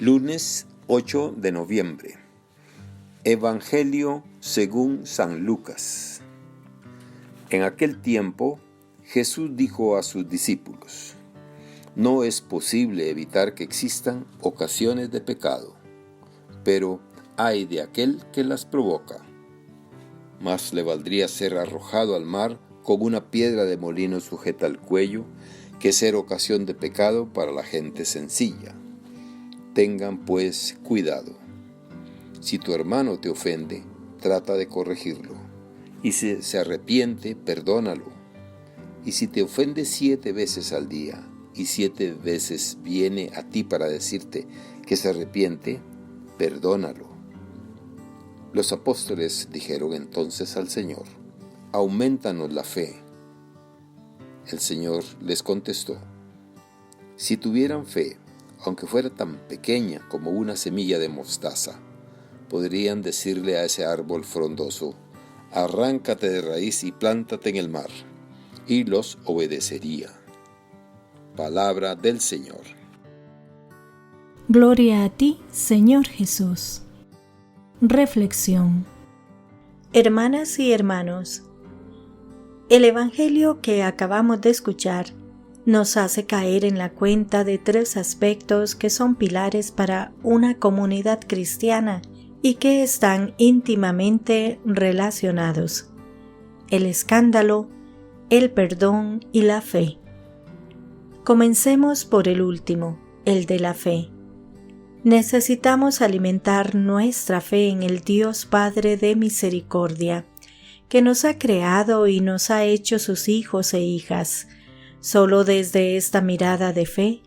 Lunes 8 de noviembre. Evangelio según San Lucas. En aquel tiempo, Jesús dijo a sus discípulos: No es posible evitar que existan ocasiones de pecado, pero ay de aquel que las provoca. Más le valdría ser arrojado al mar con una piedra de molino sujeta al cuello que ser ocasión de pecado para la gente sencilla. Tengan pues cuidado. Si tu hermano te ofende, trata de corregirlo, y si se arrepiente, perdónalo. Y si te ofende 7 veces al día, y 7 veces viene a ti para decirte que se arrepiente, perdónalo. Los apóstoles dijeron entonces al Señor: Aumentanos la fe. El Señor les contestó: Si tuvieran fe, aunque fuera tan pequeña como una semilla de mostaza, podrían decirle a ese árbol frondoso: Arráncate de raíz y plántate en el mar, y los obedecería. Palabra del Señor. Gloria a ti, Señor Jesús. Reflexión. Hermanas y hermanos, el Evangelio que acabamos de escuchar nos hace caer en la cuenta de 3 aspectos que son pilares para una comunidad cristiana y que están íntimamente relacionados: el escándalo, el perdón y la fe. Comencemos por el último, el de la fe. Necesitamos alimentar nuestra fe en el Dios Padre de misericordia, que nos ha creado y nos ha hecho sus hijos e hijas. Solo desde esta mirada de fe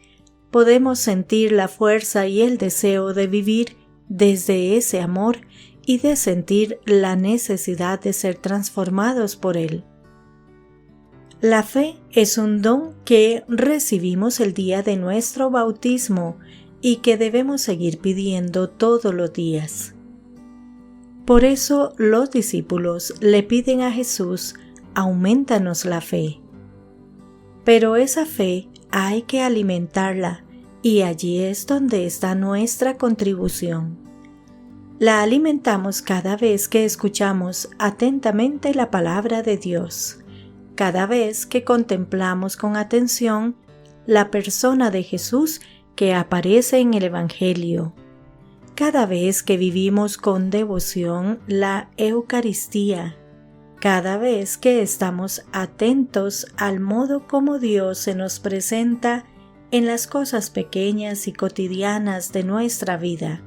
podemos sentir la fuerza y el deseo de vivir desde ese amor y de sentir la necesidad de ser transformados por él. La fe es un don que recibimos el día de nuestro bautismo y que debemos seguir pidiendo todos los días. Por eso los discípulos le piden a Jesús: aumentanos la fe. Pero esa fe hay que alimentarla, y allí es donde está nuestra contribución. La alimentamos cada vez que escuchamos atentamente la palabra de Dios, cada vez que contemplamos con atención la persona de Jesús que aparece en el Evangelio, cada vez que vivimos con devoción la Eucaristía, cada vez que estamos atentos al modo como Dios se nos presenta en las cosas pequeñas y cotidianas de nuestra vida.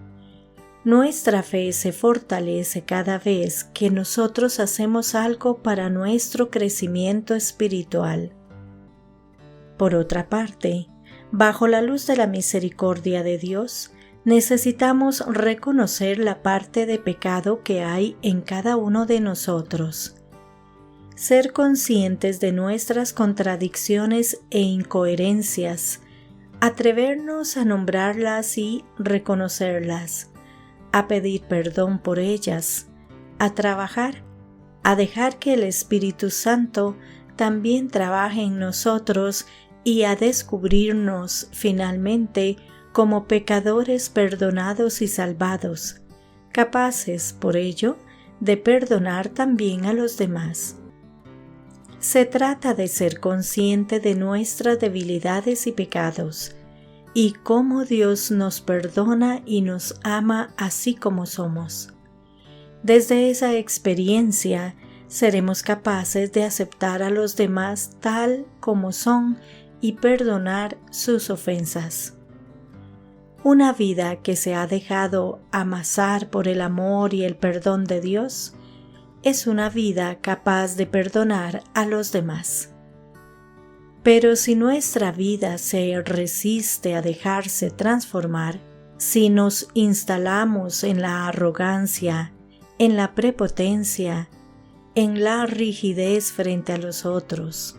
Nuestra fe se fortalece cada vez que nosotros hacemos algo para nuestro crecimiento espiritual. Por otra parte, bajo la luz de la misericordia de Dios, necesitamos reconocer la parte de pecado que hay en cada uno de nosotros. Ser conscientes de nuestras contradicciones e incoherencias, atrevernos a nombrarlas y reconocerlas, a pedir perdón por ellas, a trabajar, a dejar que el Espíritu Santo también trabaje en nosotros y a descubrirnos finalmente como pecadores perdonados y salvados, capaces, por ello, de perdonar también a los demás. Se trata de ser consciente de nuestras debilidades y pecados, y cómo Dios nos perdona y nos ama así como somos. Desde esa experiencia, seremos capaces de aceptar a los demás tal como son y perdonar sus ofensas. Una vida que se ha dejado amasar por el amor y el perdón de Dios es una vida capaz de perdonar a los demás. Pero si nuestra vida se resiste a dejarse transformar, si nos instalamos en la arrogancia, en la prepotencia, en la rigidez frente a los otros,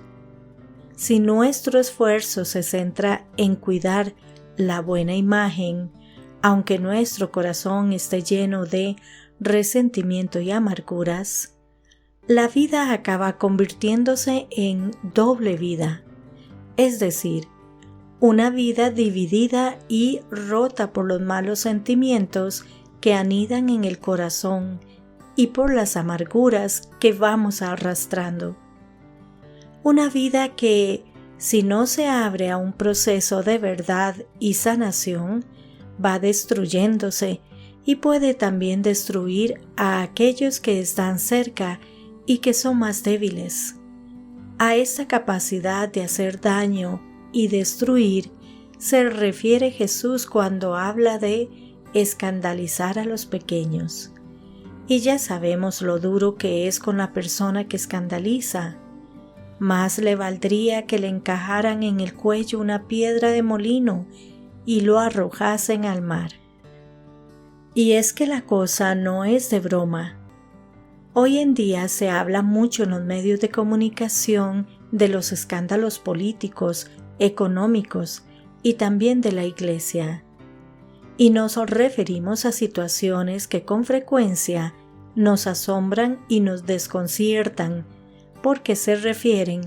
si nuestro esfuerzo se centra en cuidar la buena imagen, aunque nuestro corazón esté lleno de resentimiento y amarguras, la vida acaba convirtiéndose en doble vida, es decir, una vida dividida y rota por los malos sentimientos que anidan en el corazón y por las amarguras que vamos arrastrando. Una vida que, si no se abre a un proceso de verdad y sanación, va destruyéndose y puede también destruir a aquellos que están cerca y que son más débiles. A esta capacidad de hacer daño y destruir se refiere Jesús cuando habla de escandalizar a los pequeños. Y ya sabemos lo duro que es con la persona que escandaliza. Más le valdría que le encajaran en el cuello una piedra de molino y lo arrojasen al mar. Y es que la cosa no es de broma. Hoy en día se habla mucho en los medios de comunicación de los escándalos políticos, económicos y también de la Iglesia. Y nos referimos a situaciones que con frecuencia nos asombran y nos desconciertan, porque se refieren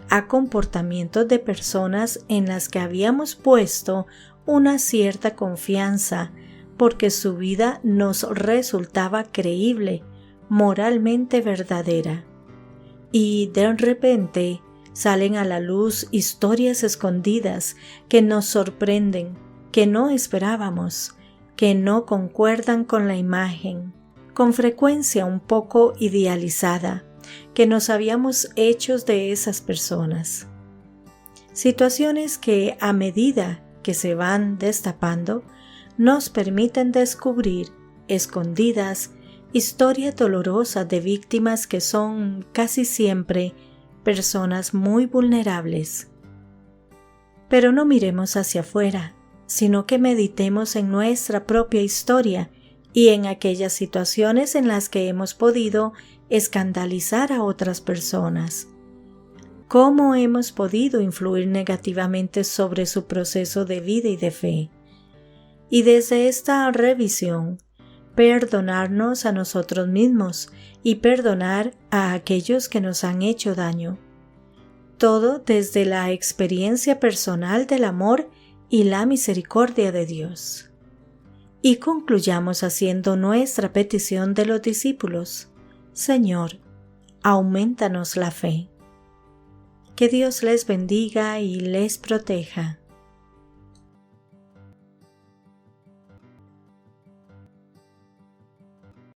a comportamientos de personas en las que habíamos puesto una cierta confianza, porque su vida nos resultaba creíble, moralmente verdadera. Y de repente salen a la luz historias escondidas que nos sorprenden, que no esperábamos, que no concuerdan con la imagen, con frecuencia un poco idealizada, que nos habíamos hecho de esas personas. Situaciones que, a medida que se van destapando, nos permiten descubrir, escondidas, historias dolorosas de víctimas que son casi siempre personas muy vulnerables. Pero no miremos hacia afuera, sino que meditemos en nuestra propia historia y en aquellas situaciones en las que hemos podido escandalizar a otras personas. ¿Cómo hemos podido influir negativamente sobre su proceso de vida y de fe? Y desde esta revisión, perdonarnos a nosotros mismos y perdonar a aquellos que nos han hecho daño. Todo desde la experiencia personal del amor y la misericordia de Dios. Y concluyamos haciendo nuestra petición de los discípulos: Señor, aumentanos la fe. Que Dios les bendiga y les proteja.